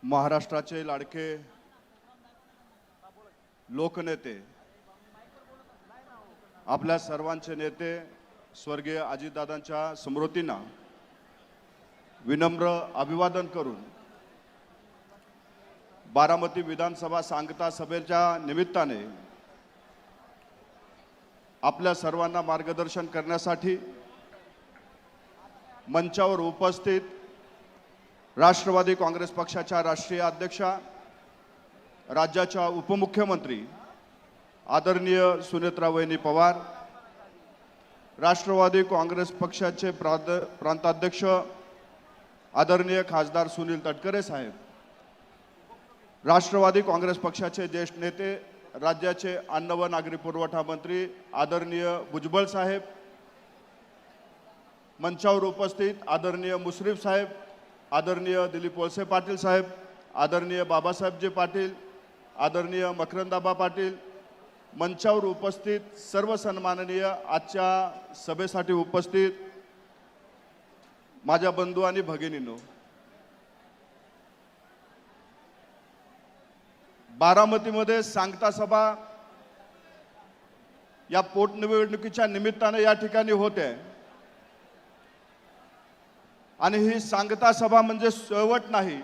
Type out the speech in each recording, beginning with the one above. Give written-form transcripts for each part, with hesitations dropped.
महाराष्ट्राचे लाडके लोकनेते, आपल्या सर्वांचे नेते स्वर्गीय अजितदादांच्या स्मृतींना विनम्र अभिवादन करून बारामती विधानसभा सांगता सभेच्या निमित्ताने आपल्या सर्वांना मार्गदर्शन करण्यासाठी मंचावर उपस्थित राष्ट्रवादी काँग्रेस पक्षाच्या राष्ट्रीय अध्यक्षा, राज्याच्या उपमुख्यमंत्री आदरणीय सुनेत्रावहिनी पवार, राष्ट्रवादी काँग्रेस पक्षाचे प्रांताध्यक्ष आदरणीय खासदार सुनील तटकरे साहेब, राष्ट्रवादी काँग्रेस पक्षाचे ज्येष्ठ नेते राज्याचे अन्न व नागरी पुरवठा मंत्री आदरणीय भुजबळ साहेब, मंचावर उपस्थित आदरणीय मुश्रीफ साहेब, आदरणीय दिलीप वळसे पाटील साहेब, आदरणीय बाबासाहेबजी पाटील, आदरणीय मकरंदाबा पाटील, मंचावर उपस्थित सर्व सन्माननीय आजच्या सभेसाठी उपस्थित माझ्या बंधू आणि भगिनींनो, बारामतीमध्ये सांगता सभा या पोटनिवडणुकीच्या निमित्ताने या ठिकाणी होते आणि ही सांगता सभा म्हणजे शेवट नाही,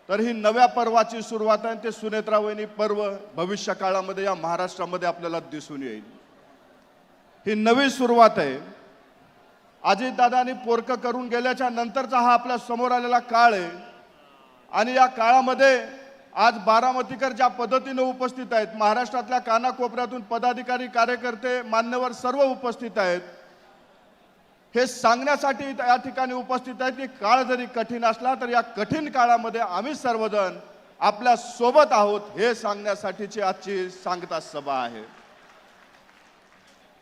तर ही नव्या पर्वाची सुरुवात आहे. ते सुनेत्रावहिनी पर्व भविष्य काळामध्ये या महाराष्ट्रामध्ये आपल्याला दिसून येईल. ही नवी सुरुवात आहे. अजितदादांनी पोरकं करून गेल्याच्या नंतरचा हा आपल्या समोर आलेला काळ आहे आणि या काळामध्ये आज बारामतीकर ज्या पद्धतीने उपस्थित आहेत, महाराष्ट्रातल्या कानाकोपऱ्यातून पदाधिकारी, कार्यकर्ते, मान्यवर सर्व उपस्थित आहेत. हे सांगण्यासाठी या ठिकाणी उपस्थित आहेत की काळ जरी कठीण असला तर या कठीण काळामध्ये आम्ही सर्वजण आपल्या सोबत आहोत, हे सांगण्यासाठीची आजची सांगता सभा आहे.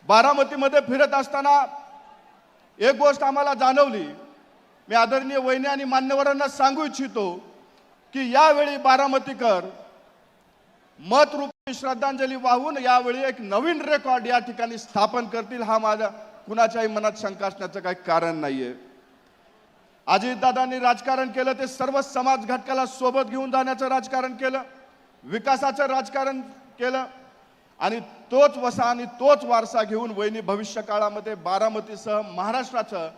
बारामतीमध्ये फिरत असताना एक गोष्ट आम्हाला जाणवली. मी आदरणीय वहिनी आणि मान्यवरांना सांगू इच्छितो की यावेळी बारामतीकर मतरूपी श्रद्धांजली वाहून यावेळी एक नवीन रेकॉर्ड या ठिकाणी स्थापन करतील. हा माझ्या कुणाच्याही मनात शंका असण्याचं काही कारण नाहीये. अजितदादांनी राजकारण केलं ते सर्व समाज घटकाला सोबत घेऊन जाण्याचं राजकारण केलं, विकासाचं राजकारण केलं आणि तोच वसा आणि तोच वारसा घेऊन वहिनी भविष्य काळामध्ये बारामतीसह महाराष्ट्राचं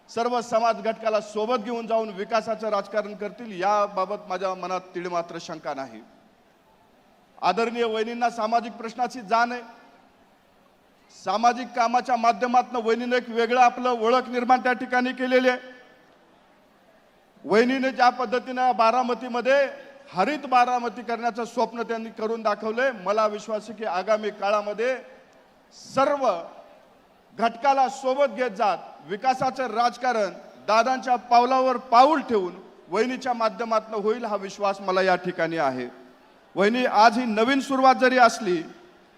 सर्व समाज घटकाला सोबत घेऊन जाऊन विकासाचं राजकारण करतील, याबाबत माझ्या मनात तीळ मात्र शंका नाही. आदरणीय वहिनींना सामाजिक प्रश्नाची जाण आहे. सामाजिक कामाच्या माध्यमातून वहिनीने एक वेगळं आपलं ओळख निर्माण त्या ठिकाणी केलेली आहे. वहिनीने ज्या पद्धतीने बारामतीमध्ये हरित बारामती करण्याचं स्वप्न त्यांनी करून दाखवले. मला विश्वास आहे की आगामी काळामध्ये सर्व घटकाला सोबत घेत जात विकासाचं राजकारण दादांच्या पावलावर पाऊल ठेवून वहिनीच्या माध्यमातून होईल, हा विश्वास मला या ठिकाणी आहे. वहिनी, आज ही नवीन सुरुवात जरी असली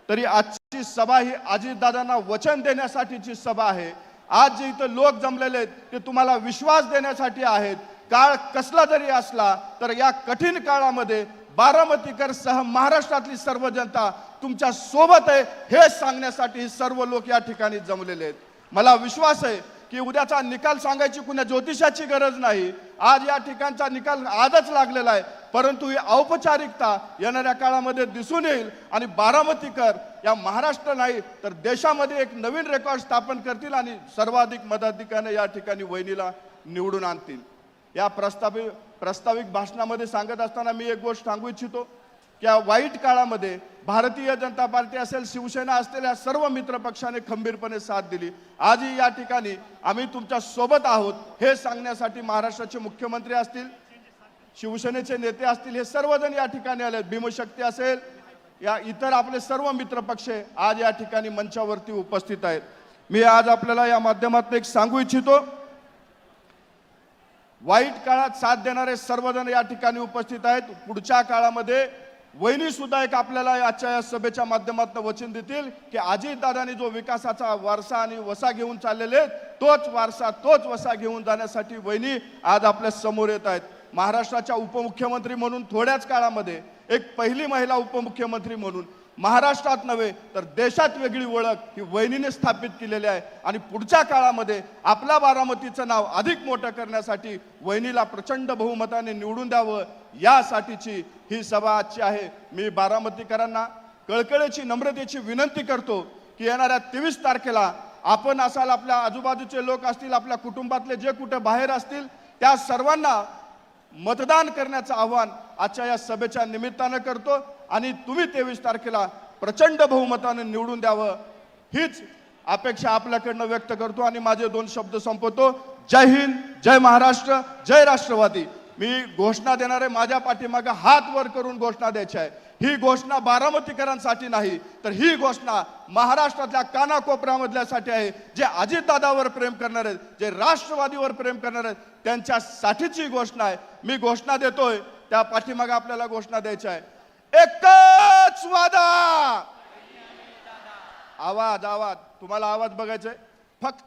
तरी आजची सभा ही अजितदादांना वचन देण्यासाठीची सभा आहे. आज जे इथं लोक जमलेले आहेत ते तुम्हाला विश्वास देण्यासाठी आहेत. काळ कसला जरी असला तर या कठीण काळामध्ये बारामतीकर सह महाराष्ट्रातली सर्व जनता तुमच्या सोबत आहे, हे सांगण्यासाठी सर्व लोक या ठिकाणी जमलेले आहेत. मला विश्वास आहे की उद्याचा निकाल सांगायची कुणा ज्योतिषाची गरज नाही. आज या ठिकाणचा निकाल आजच लागलेला आहे, परंतु ही औपचारिकता येणाऱ्या काळामध्ये दिसून येईल आणि बारामतीकर या महाराष्ट्र नाही तर देशामध्ये एक नवीन रेकॉर्ड स्थापन करतील आणि सर्वाधिक मताधिक्याने या ठिकाणी वहिनीला निवडून आणतील. या प्रस्ताविक भाषणामध्ये सांगत असताना मी एक गोष्ट सांगू इच्छितो की या वाईट काळामध्ये भारतीय जनता पार्टी असेल, शिवसेना असतील, या सर्व मित्र पक्षाने खंबीरपणे साथ दिली. आजही या ठिकाणी आम्ही तुमच्या सोबत आहोत हे सांगण्यासाठी महाराष्ट्राचे मुख्यमंत्री असतील, शिवसेनेचे नेते असतील, हे सर्वजण या ठिकाणी आले. भीमशक्ती असेल, या इतर आपले सर्व मित्र पक्ष आज या ठिकाणी मंचावरती उपस्थित आहेत. मी आज आपल्याला या माध्यमातून एक सांगू इच्छितो, वाईट काळात साथ देणारे सर्वजण या ठिकाणी उपस्थित आहेत. पुढच्या काळामध्ये वहिनी सुद्धा एक आपल्याला आजच्या या सभेच्या माध्यमातून वचन देतील की अजितदादांनी जो विकासाचा वारसा आणि वसा घेऊन चाललेले तोच वारसा तोच वसा घेऊन जाण्यासाठी वहिनी आज आपल्या समोर येत आहेत. महाराष्ट्राच्या उपमुख्यमंत्री म्हणून थोड्याच काळामध्ये एक पहिली महिला उपमुख्यमंत्री म्हणून महाराष्ट्रात नव्हे तर देशात वेगळी ओळख ही वहिनीने स्थापित केलेली आहे आणि पुढच्या काळामध्ये आपल्या बारामतीचं नाव अधिक मोठं करण्यासाठी वहिनीला प्रचंड बहुमताने निवडून द्यावं यासाठीची ही सभा आजची आहे। मी बारामतीकरांना कळकळीची नम्रतेची विनंती करतो की येणाऱ्या 23 तारखेला आपण असाल, आपल्या आजूबाजूचे लोक असतील, आपल्या कुटुंबातले जे कुठे बाहेर असतील त्या सर्वांना मतदान करण्याचं आव्हान आजच्या या सभेच्या निमित्तानं करतो आणि तुम्ही 23 तारखेला प्रचंड बहुमताने निवडून द्यावं हीच अपेक्षा आपल्याकडनं व्यक्त करतो आणि माझे 2 शब्द संपवतो। जय हिंद, जय महाराष्ट्र, जय राष्ट्रवादी। मी घोषणा देणार आहे, माझ्या पाठीमागे हात वर करून घोषणा द्यायची आहे। ही घोषणा बारामतीकरांसाठी नाही तर ही घोषणा महाराष्ट्रातल्या कानाकोपऱ्यामधल्यासाठी आहे, जे अजितदादावर प्रेम करणार आहेत, जे राष्ट्रवादीवर प्रेम करणार आहेत त्यांच्यासाठीची घोषणा आहे। मी घोषणा देतोय, त्या पाठीमागे आपल्याला घोषणा द्यायची आहे। एकच वादा, आवाज आवाज, तुम्हाला आवाज बघायचा आहे।